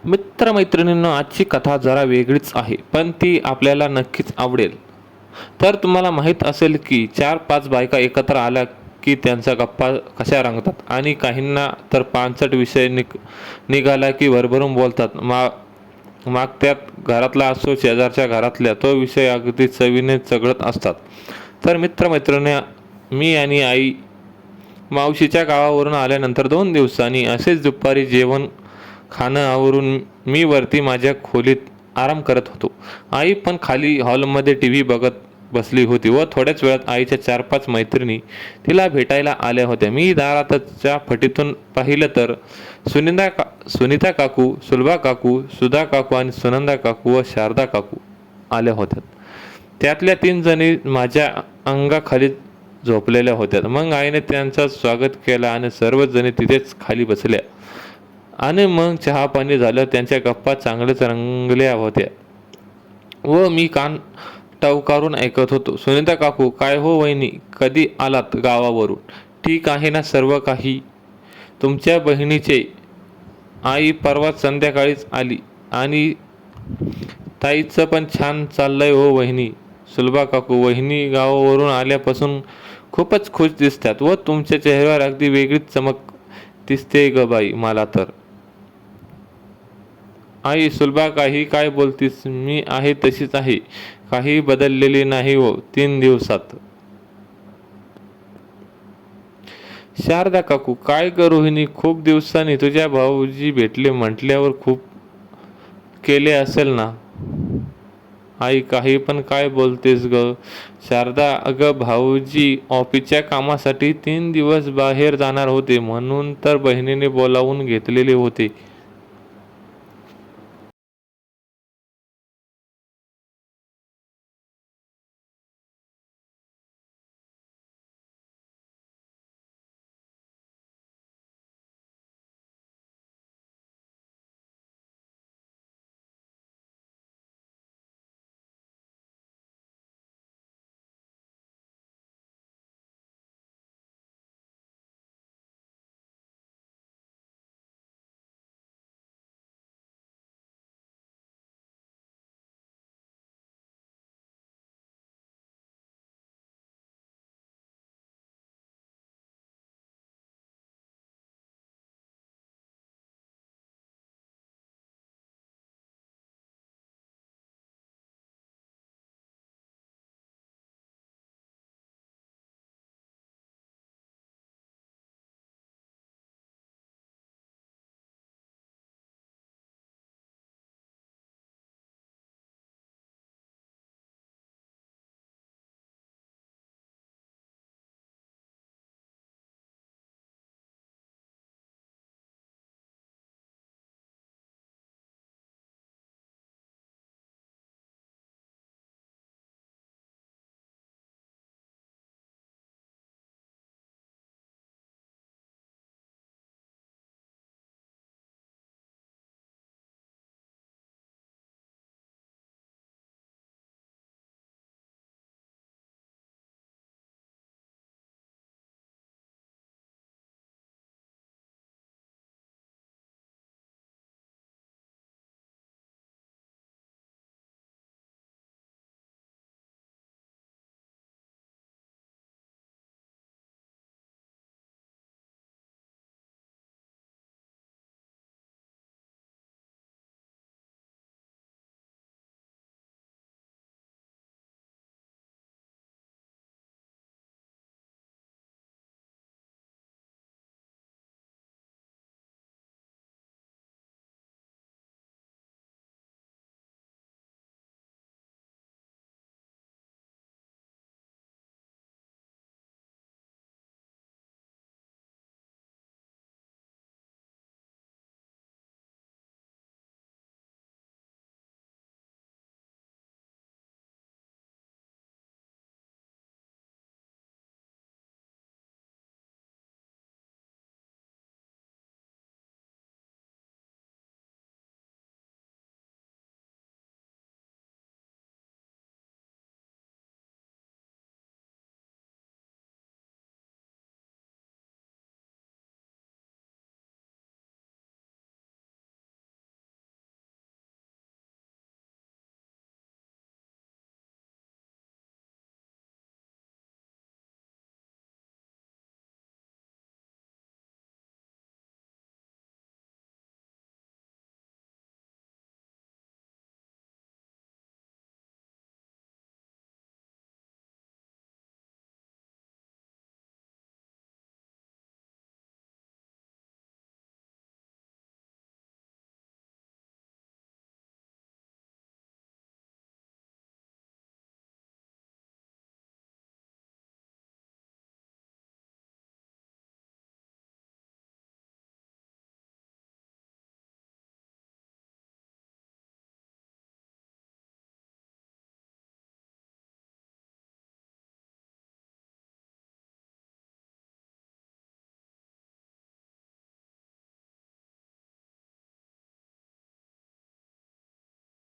मित्रमैत्रिणींनो, आजची कथा जरा वेगळीच आहे, पण ती आपल्याला नक्कीच आवडेल. तर तुम्हाला माहीत असेल की 4-5 बायका एकत्र आल्या की त्यांच्या गप्पा कशा रंगतात आणि काहींना तर पानसट विषय निघाला की भरभरून बोलतात. माग त्यात घरातला असो शेजारच्या घरातल्या, तो विषय अगदी चवीने चघळत असतात. तर मित्रमैत्रिणी, मी आणि आई मावशीच्या गावावरून आल्यानंतर 2 दिवसांनी असेच दुपारी जेवण खाणं आवरून मी वरती माझ्या खोलीत आराम करत होतो. आई पण खाली हॉलमध्ये टी व्ही बघत बसली होती व थोड्याच वेळात आईच्या 4-5 मैत्रिणी तिला भेटायला आल्या होत्या. मी दारातच्या फटीतून पाहिलं तर सुनीता काकू, सुलभा काकू, सुधा काकू आणि सुनंदा काकू व शारदा काकू आल्या होत्या. त्यातल्या 3 जणी माझ्या अंगाखाली झोपलेल्या होत्या. मग आईने त्यांचं स्वागत केलं आणि सर्वच जणी तिथेच खाली बसल्या आणि मग चहा पाणी झालं. त्यांच्या गप्पा चांगल्याच रंगल्या होत्या व मी कान टवकारून ऐकत होतो. सुनीता काकू, काय हो वहिनी, कधी आलात गावावरून? ठीक आहे ना सर्व काही? तुमच्या बहिणीचे आई परवा संध्याकाळीच आली आणि ताईचं पण छान चाललंय हो वहिनी. सुलभा काकू, वहिनी गावावरून आल्यापासून खूपच खुश दिसतात व तुमच्या चेहऱ्यावर अगदी वेगळीच चमक दिसते ग बाई मला तर. आई, सुलभा, काही काय बोलतीस? मी आहे तशीच आहे, काही बदललेली नाही हो 3 दिवसात. शारदा काकू, काय ग रोहिणी, खूप दिवसांनी तुझ्या भाऊजी भेटले म्हटल्यावर खूप केले असेल ना? आई, काही पण काय बोलतेस ग शारदा? अगं भाऊजी ऑफिसच्या कामासाठी 3 दिवस बाहेर जाणार होते म्हणून तर बहिणीने बोलावून घेतलेले होते.